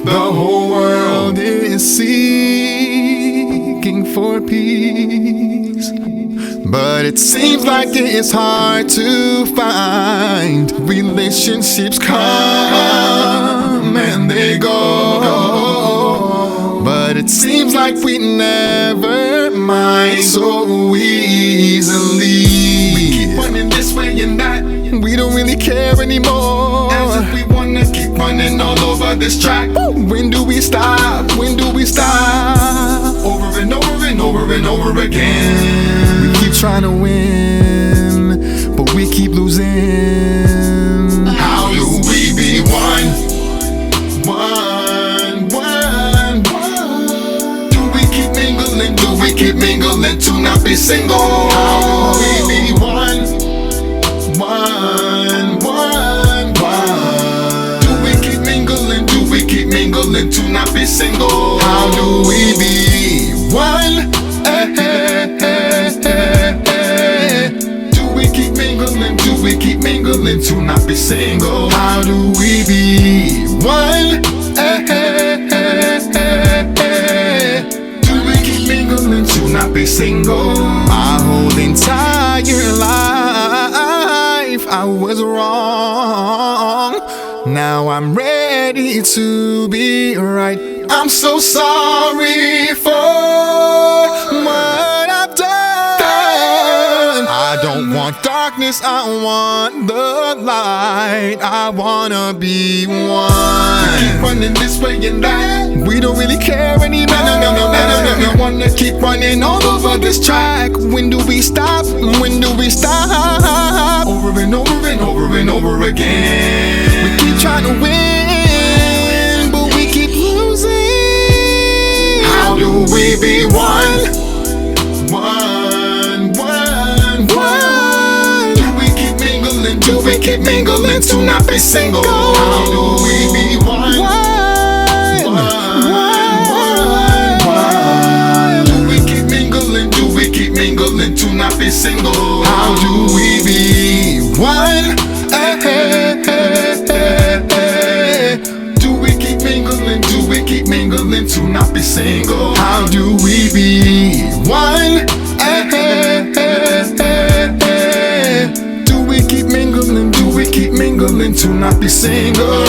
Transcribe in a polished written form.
The whole world is seeking for peace, but it seems like it's hard to find. Relationships come and they go, but it seems like we never mind so easily. We keep running this way and that, we don't really care anymore. As if we wanna keep running all over this track. When do we stop? When do we stop? Over and over and over and over again. We keep trying to win, but we keep losing. How do we be one? One, one, one. Do we keep mingling? Do we keep mingling to not be single? How do we be one? One, one, one. Do we keep mingling? Do we keep mingling to not be single? How do we be one? Do we keep mingling? Do we keep mingling to not be single? How do we be one? Do we keep mingling to not be single? My whole entire life I was wrong. Now I'm ready to be right. I'm so sorry for what I've done. I don't want darkness, I want the light. I wanna be one. We keep running this way and that, we don't really care anymore. We wanna keep running all over this track. When do we stop? When do we stop? Over and over and over and over again. We keep trying to win, but we keep losing. How do we be one? One, one, one. Do we keep mingling? Do we keep mingling to not be single? How do we be one? One, one, one. Do we keep mingling? Do we keep mingling to not be single? How do we be one? Do we keep mingling? Do we keep mingling to not be single? How do we be one? Do we keep mingling? Do we keep mingling to not be single?